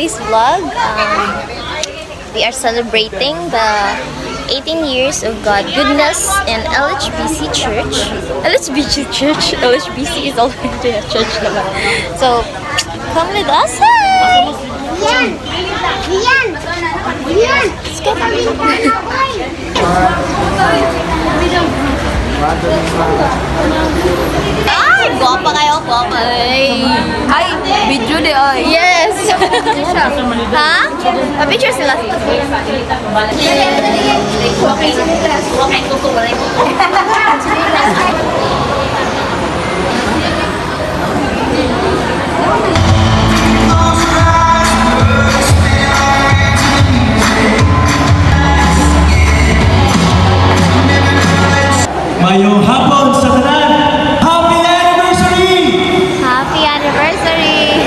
today's vlog. We are celebrating the 18 years of God goodness in LHBC Church. LHBC is already a church naman. So, come with us. Hi! Let's go. Ay, guwapa kayo, guwapa. Ay, video di ay. Yes! Ha? Pa-picture sila. Mayong hapon sa tanan! Happy anniversary! Happy anniversary!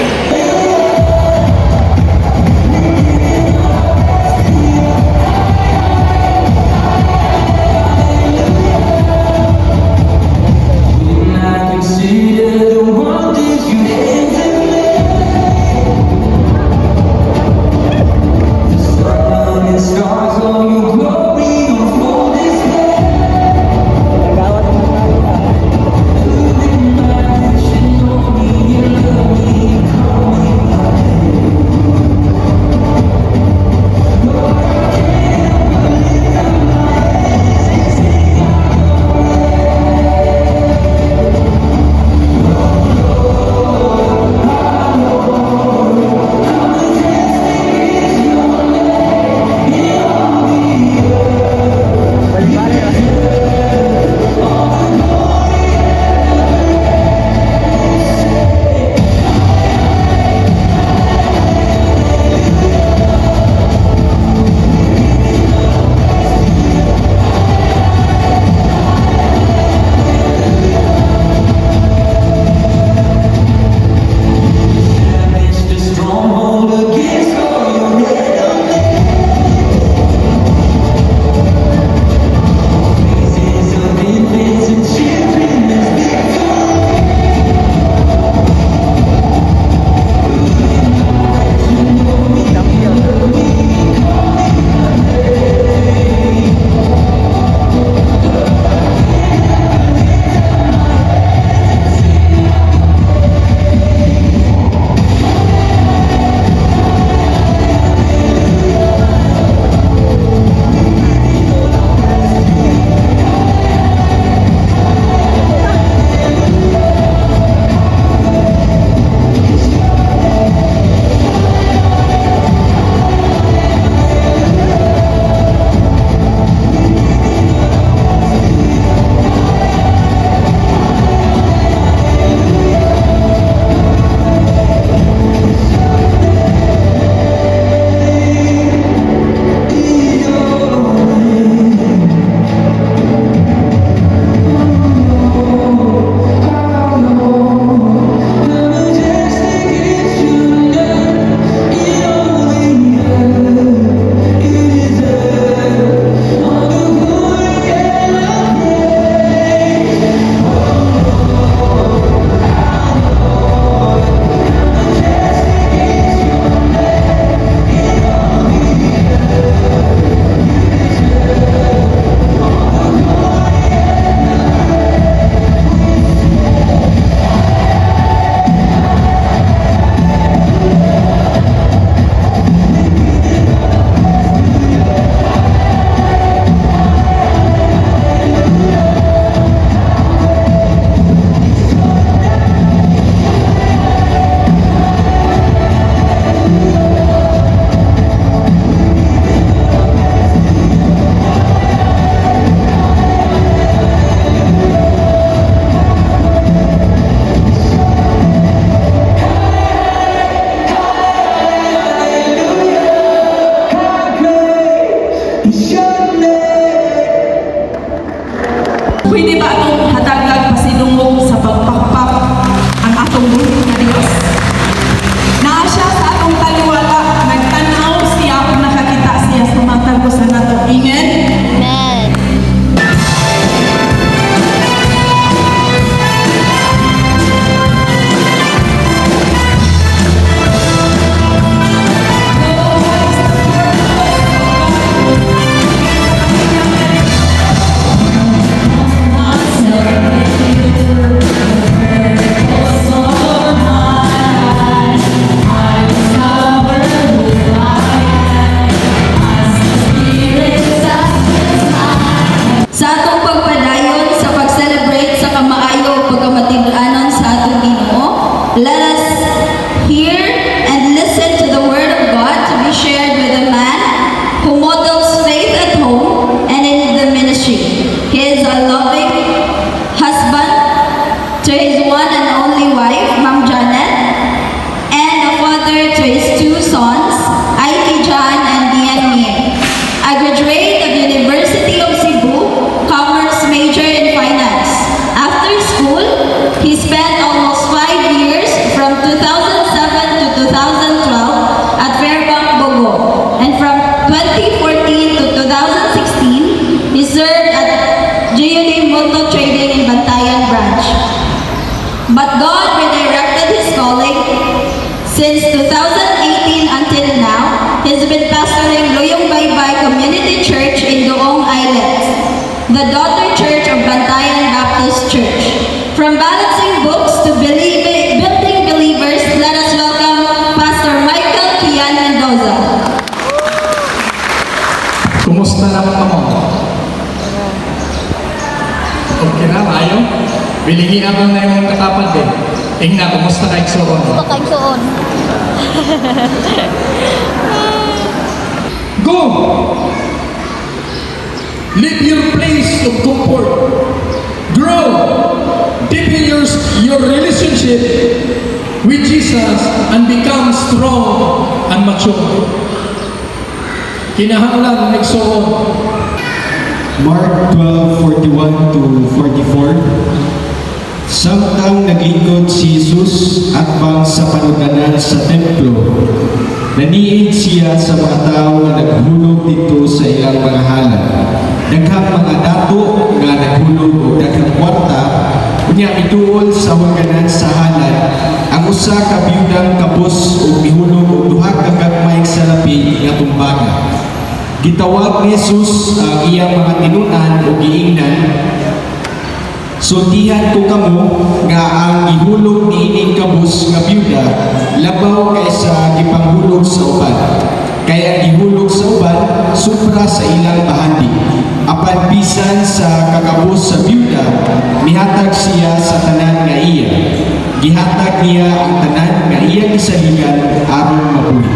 to his one and only wife, Ma'am Janet, and a father to his two sons, Ike John and Dian Mir. A graduate of University of Cebu, Commerce major in Finance. After school, he spent almost 5 years from 2007 to 2012 at Fairbank, Bogo. And from 2014 to 2016, he served at GUD Moto Trading in Bantayan branch. But God redirected his calling. Since 2018 until now, he's been pastoring Loyong Baybay Community Church in Doong Islands, the daughter church of Bantayan Baptist Church. From balancing books to building believers, let us welcome Pastor Michael Kian Mendoza. Kumusta naman ka mo? Okay na, ayaw? Bilingin naman na yung katapad eh. Ingna, kumusta ka iksoon? Pakaigsoon. Go! Leave your place of comfort. Grow! Deepen your relationship with Jesus and become strong and mature. Kinahanglan ng igsoon. Mark 12:41 to 44. Samtang naglingkod si Jesus at bang sa panuganan sa templo, naniid siya sa mga tao na naghulog dito sa ilang mga halad. Daghang mga dato nga naghulog o daghang kwarta, unya ituol sa huganan sa halad, ang usa ka biyudang kabus o mihulog o duha ka gagmay sa lapi nga tumbaga. Gitawag ni Jesus ang iyang mga tinunan o giingnan, sultihan ko kamo nga ang ihulog ni ining kabus nga byuda labaw kaysa gipanghulog sa uban. Kaya ang ihulog sa uban supra sa ilang bahandi. Apan bisan sa kakabus sa byuda, mihatag siya sa tanan nga iya. Gihatag niya ang tanan nga iya gisaligan aron mabuhi.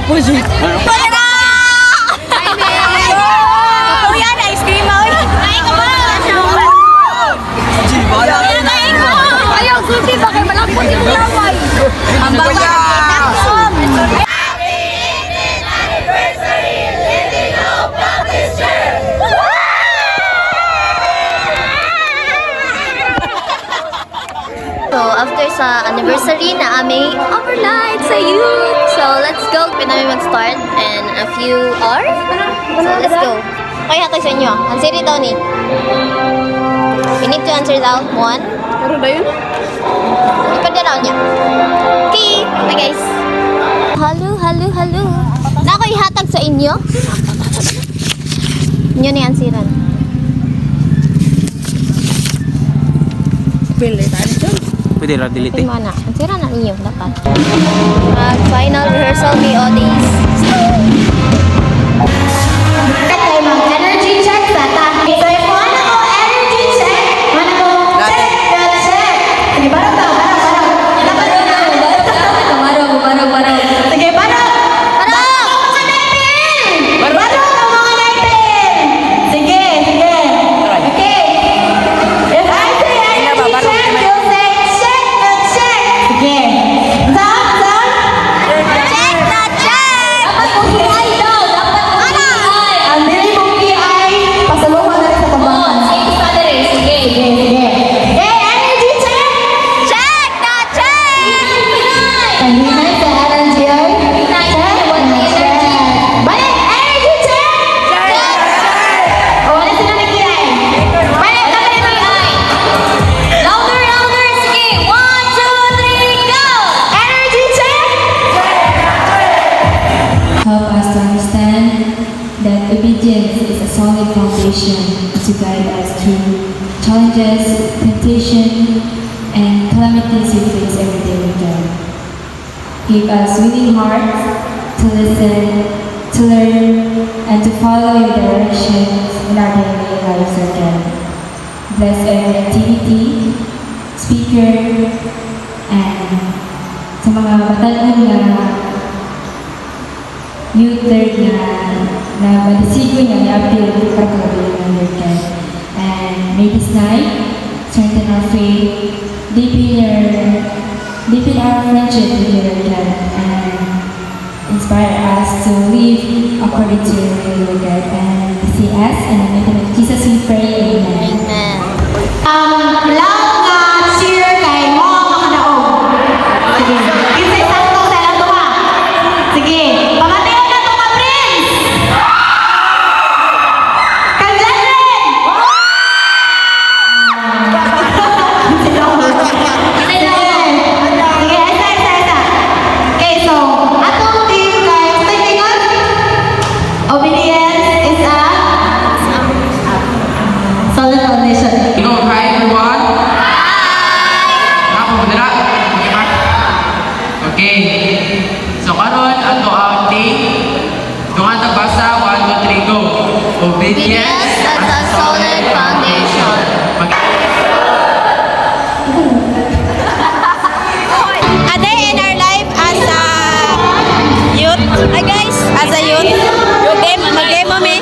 opposite. Kuya, na ice cream mo. Ay, ko ba? Ayaw, susi ba kayo malapot yung laway? Ang bata. So, after sa anniversary na aming overnight sa youth. So, let's go. Pinami mag-start in a few hours. So, let's go. Okay, hatay sa inyo. Answer daw ni. We need to answer out one. Pero na yun? Ipad na niya. Okay. Bye, guys. Hello, hello, hello. Na ako ihatag sa inyo. Inyo ni ansiran. Pili tayo dyan. Pwede ra delete. Ay, mana. Ansiran na ninyo. Dapat. Final rehearsal ni Odis. Okay, mag-energy check sa ta. So, if wanna go energy check, wanna go check. Sige, barang daw, barang. Sige, barang. Barang ang mga naipin! Barang ang mga naipin! Sige, sige. Okay. If I say energy check, you'll say check the check. Sige. Zam. Check the check! Dapat buhay daw. Dapat buhay. Ang dili mong PI, pasalungan na rin sa pambangan. Sige. Okay, energy check! Check the check! Hinay sa energy ay? Check. Balik, energy check! O, wala sila nag-iay. Balik, dapat nag-iay. Louder, sige. 1, 2, 3, go! Energy check! Help us to understand that obedience is a solid foundation to guide us through challenges, temptation, and calamities we face every day with God. Give us willing hearts to listen, to learn, and to follow your directions in our daily lives again. Bless every activity, speaker, and sa mga batang na youth third na malisigo niya i-appeal para kagabi ng Lord God. And may this night strengthen our faith, deepen our friendship with you, Lord God, and inspire us to live according to your will, Lord God. And see us in the name of Jesus we pray. Amen. Amen. Lang nga cheer kay mo mga naog. Sige. Kisay sakto sa ilang tuwa. Sige. Pamatiwan na ito mga prince. Kanjanin! Sige, isa. Okay, so, atong team guys, tingnan. Obedience is a solid foundation. Hi everyone. Ako dira. Okay ba? Okay. So karon ato ang day. Dungan tagbasa 1 2 3 go. Obedience As a solid foundation. A day in our life as a youth. Hi guys, as a youth. Mag-game mo me.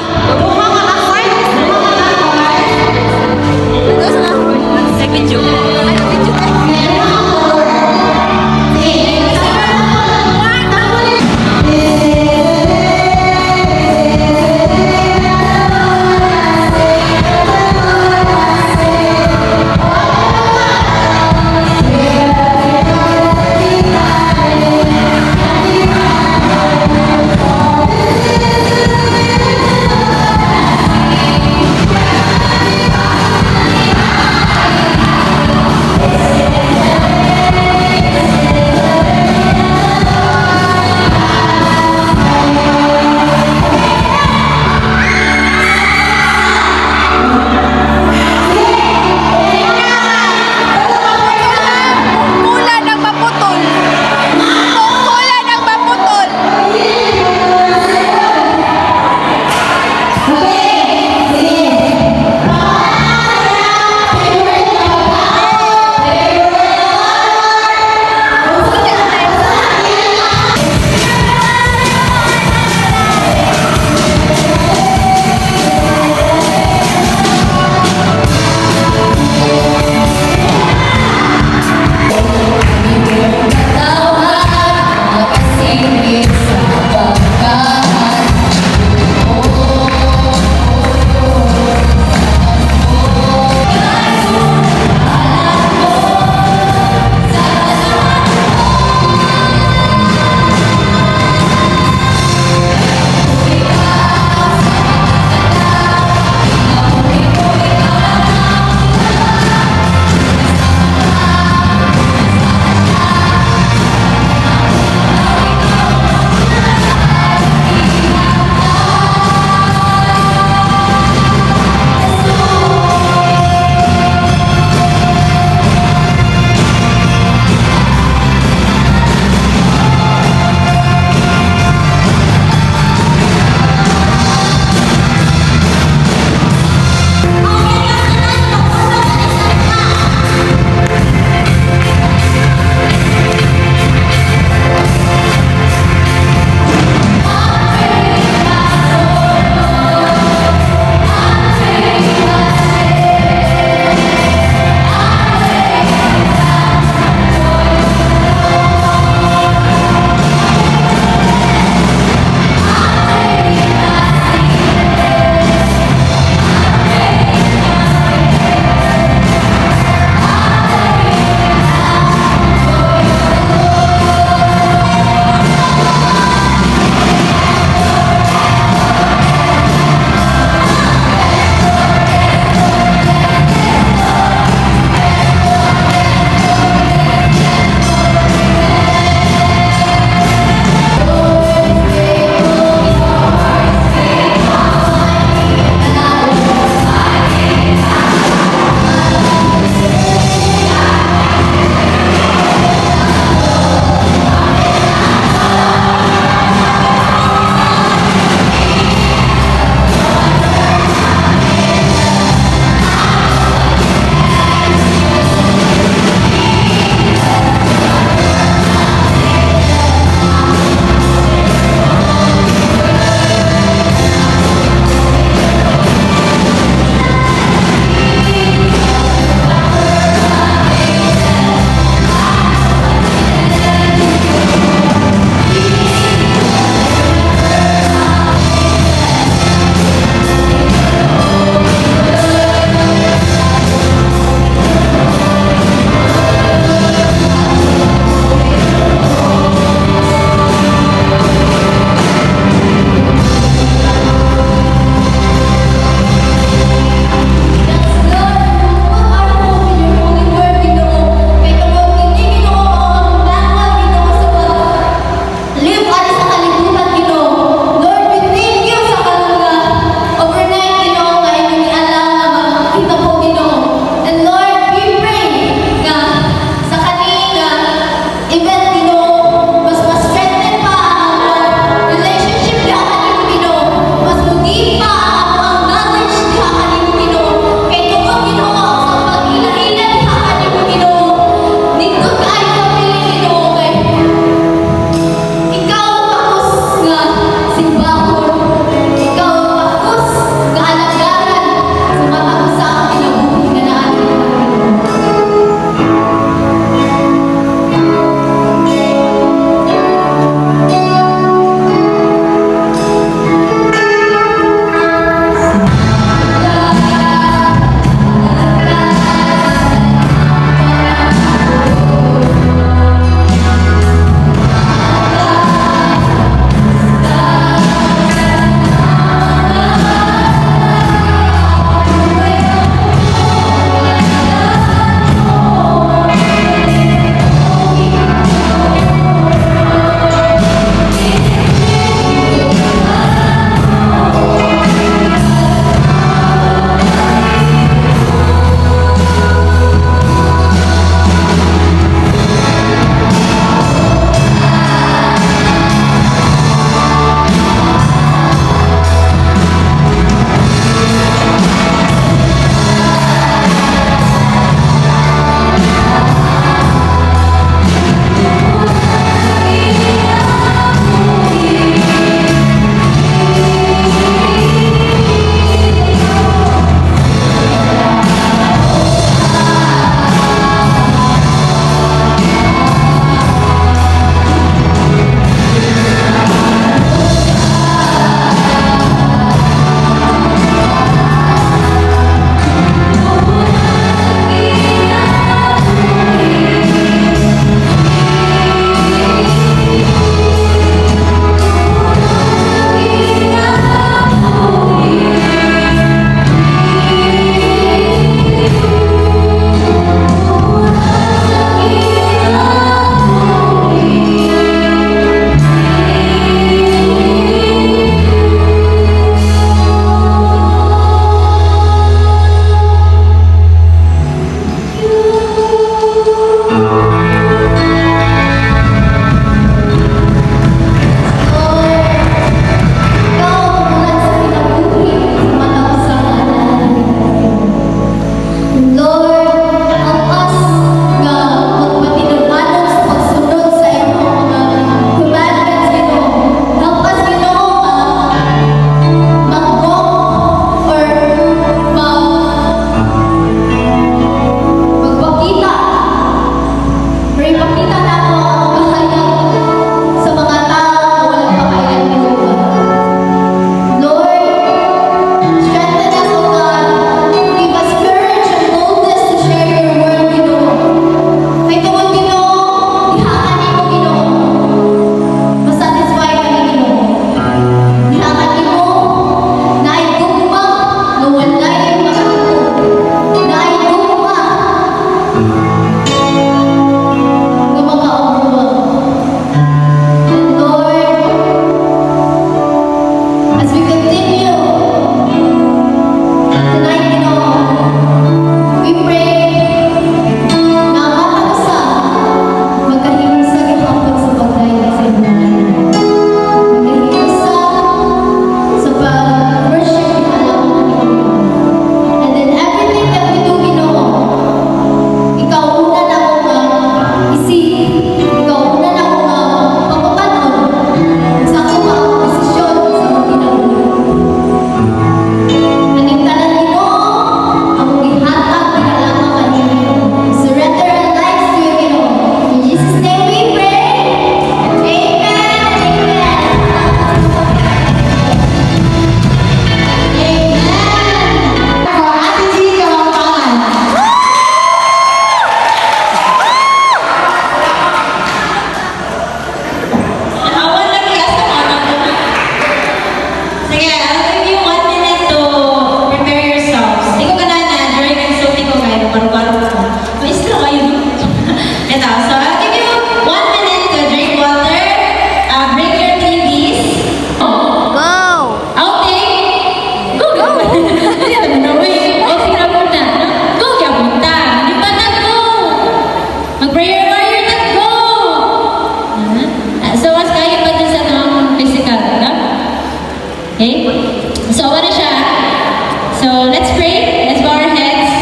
So let's pray, let's bow our heads,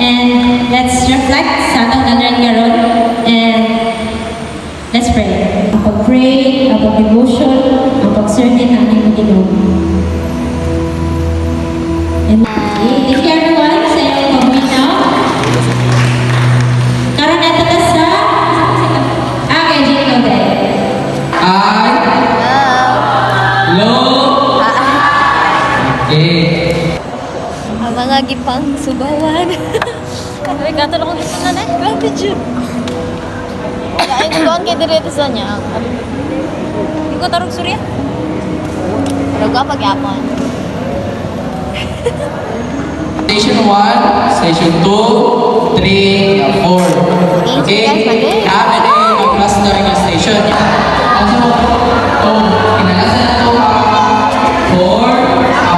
and let's reflect sa atong nagran karon, and let's pray. Ang pag-pray, ang pag-devotion, ang pag-sermon ang ating Ginoo. And thank you everyone sa inyong pag-win now. Karon na ito sa kay Jingle Bell. Okay. Ang mga gipang subawan. Ay, katulong kong dito na eh. Grabe, Jun. Ay, nagawang kayo dito sa niya. Hindi ko tarong surya. Pero ka pag-yapon. Station 1, Station 2, 3, 4. Okay? Kami na yung cluster ng station. Also, kinalasan na ito 4, 3,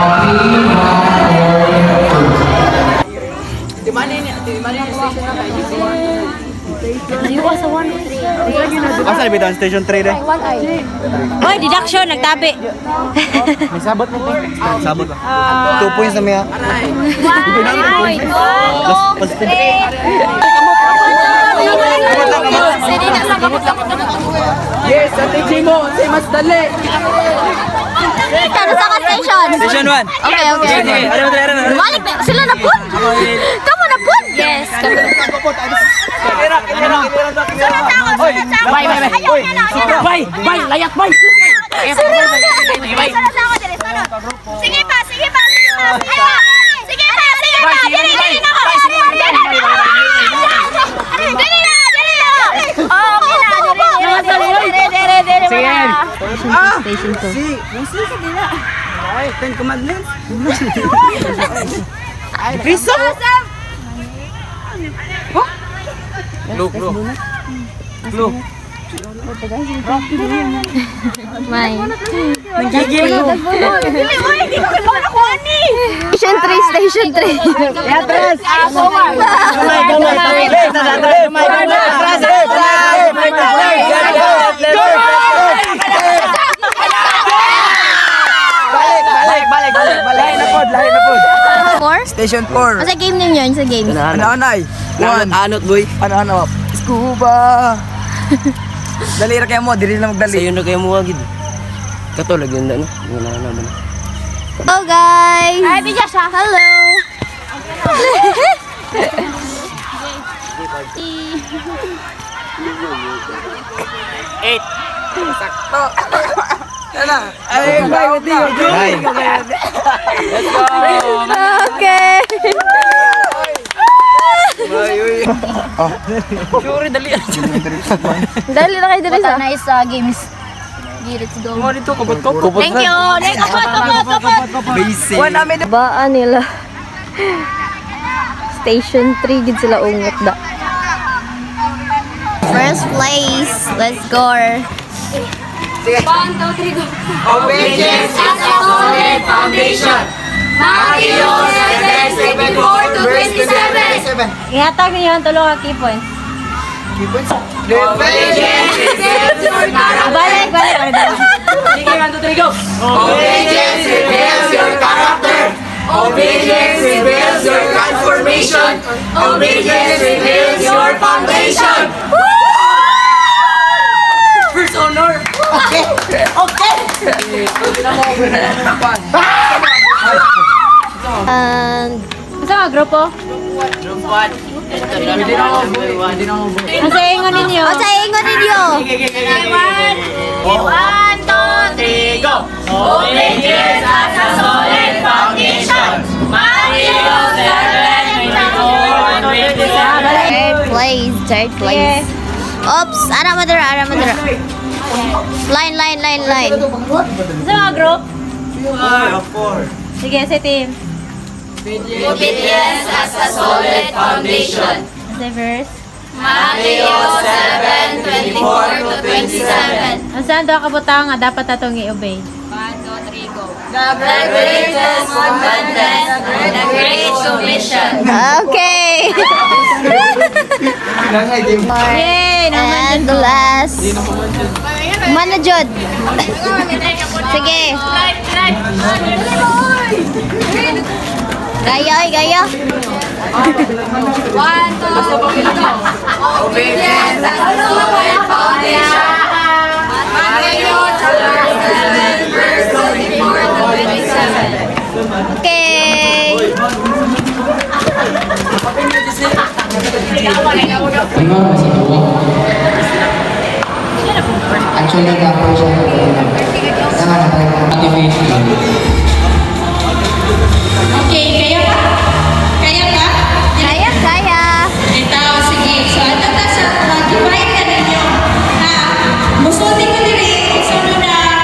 1, 4, 2. Asa na bitaw station 3 rin? Hoy, deduction, nagtabi. May sabot mo po. Sabot ba? 2 points na miya. Yes, sa teaching mo, say mas dali. Kano sa ka station? Station 1. Okay, okay. Sige, ano? Balik na. Sila na po? Kamu na po? Yes. Bay, layat bay. Sige pa, sige pa, sige pa. Sige pa, sige pa. Dili na ako. Dili na. Okay na, dili na. Station 2. Ay, 10 commandments. Ay, piso. Look. May. Nagigil. Station 3, Station 3. Atras. Balik na pod. Four? Station 4. Sa game ninyo yun, sa game. Ano-anay? Anot boy. Ano-ano? Scuba. Dali ra kayo mo, dili na magdali. Sayo na kayo mo agad. Katulag yun na, no? Yun na naman. Hello guys! Hi, Bijasha! Hello! Sakto. Yan ay, bye with you. Let's go. Okay! Sure, dali. Dali na kayo dali sa nice games. Let's go. Mo dito kubot. Thank you! Kapot! Basic. One namin. Baan nila. Station 3 gid sila ungot da. First place. Let's go. Obedience as a solid foundation. Matthew 7:24 to 27. Ihatag niyo ang tulo ka key points. Obedience reveals your character. Balik. Sige, 1, 2, 3, go. Obedience reveals your character. Obedience reveals your transformation. Obedience reveals your foundation. First honor. Okay. And Sa grupo? Ang saingon ninyo. o sa ingon ninyo. 1, 2, 3, go. Obedience as a solid foundation. Matthew 7:24 to 27. Third place. Oops, ara madara. Line. Sa mga group? Sige, sa team. Obedience as a solid foundation. Sa verse. Matthew 7:24 to 27. Ang saan daw kabutang nga dapat natong i-obey? The greatest commandment, the great commission. Okay. Yay! And the last. Manajod. Sige. Gaya, oy, gaya. 1, 2, 3, go. Obedience as a solid foundation. Matthew chapter 7, verse 24 to 27. Okay. Actually, ako siya. Motivation. Okay, kaya ba? Kaya ka? Kaya, kaya. Ito, sige. So, ito ta sa mag-divide ka ninyo. Na, musulti ko diri, isa na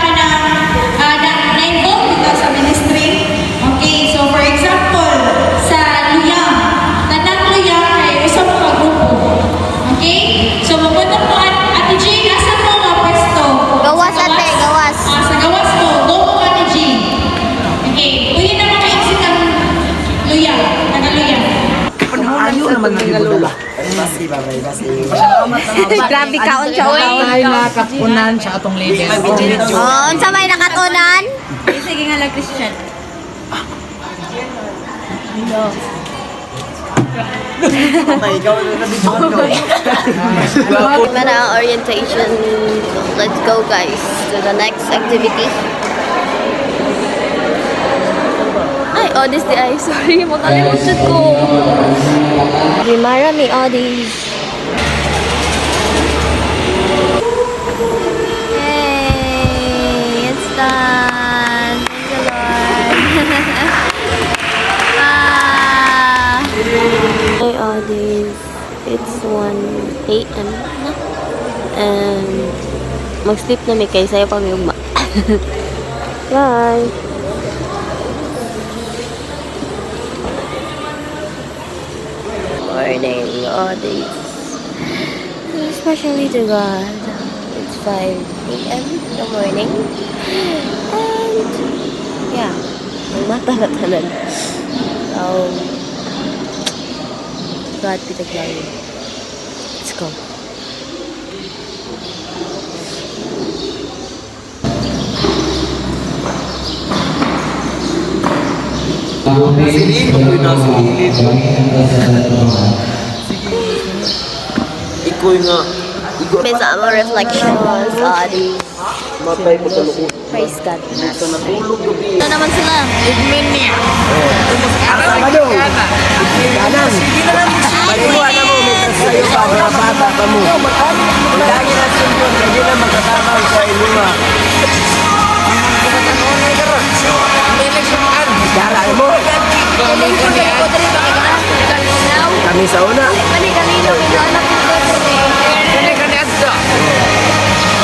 na-involve dito sa ministry. Okay, so for example, sa luyang, tanang luyang kay usa mo ka grupo. Okay? So, mapunta mo Ate Jean, asa mo nga pwesto? Gawas, Sa ate, gawas. Sa gawas mo, go mo Ate Jean. Okay, uwi na maka-exit ang luyang, taga-luyang. Grabe ka, unsa, oy. Tayo na kapunan sa atong leader. Oh, unsa may nakatunan? Sige nga lang, Christian. Mana ang orientation. So, let's go guys to the next activity. Ay, Odis di ay. Sorry, makalimutan ko. Rimara mi Odis. Yay! It's done. Thank you, Lord. Hi, Odis. It's 1 a.m. na. And mag-sleep na may kaysa yung pag-iugma. Bye! Morning, Odis. Especially to God. It's 5 a.m. in the morning. And yeah, magmata-tanan. God be the glory. Let's go. Based on our reflections, praise God. Ito naman sila. Kami sa una.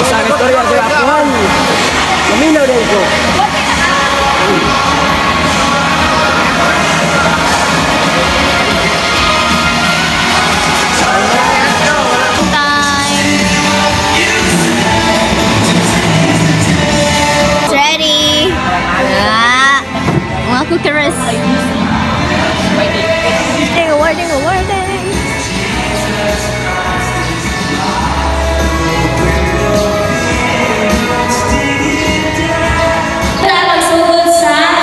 Sa Victoria sa Apuan. Kaminaw din ko. It's ready. Mga cookeries. Awarding. Magsugod sa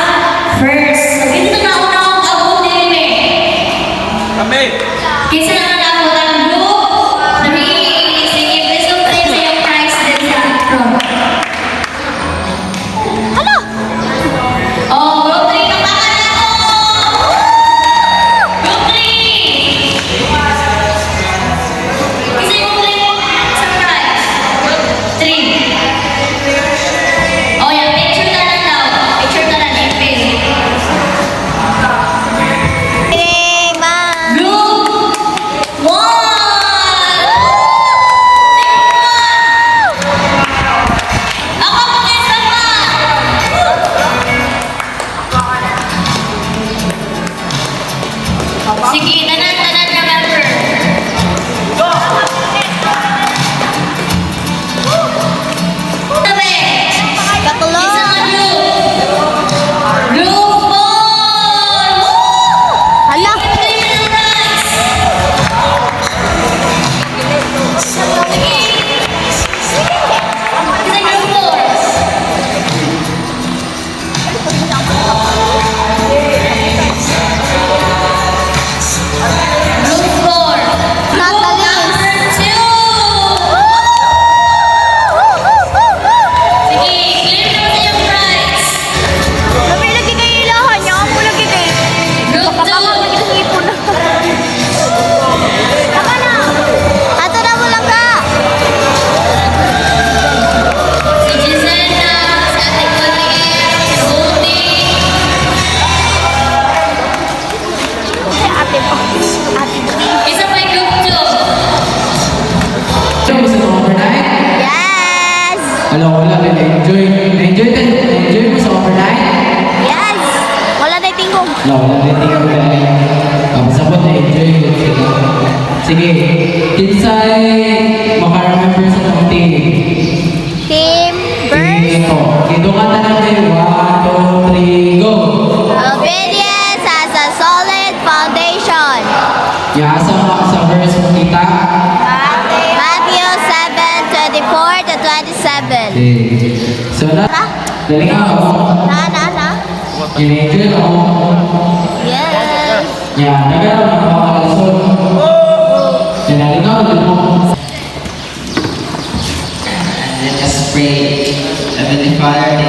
Na-enjoy mo sa overnight? Yes! Wala na tingkong. Wala na tingnan ko dahil. Sabot na-enjoy ko sila. Sige, kinsay maka-remember sa tong team. Team Burst. Ito ka na lang kayo. 1, 2, 3, go! Obedience has a solid foundation. Yasa mo sa verse mo kita. Matthew 7:24 to 27. Okay. So na, galing ako. Na. In-enjoy ako. Yes. Yan, nagkaroon ng mga kalasyon. Yan, ikaw, mo. Let us pray. Heavenly Father,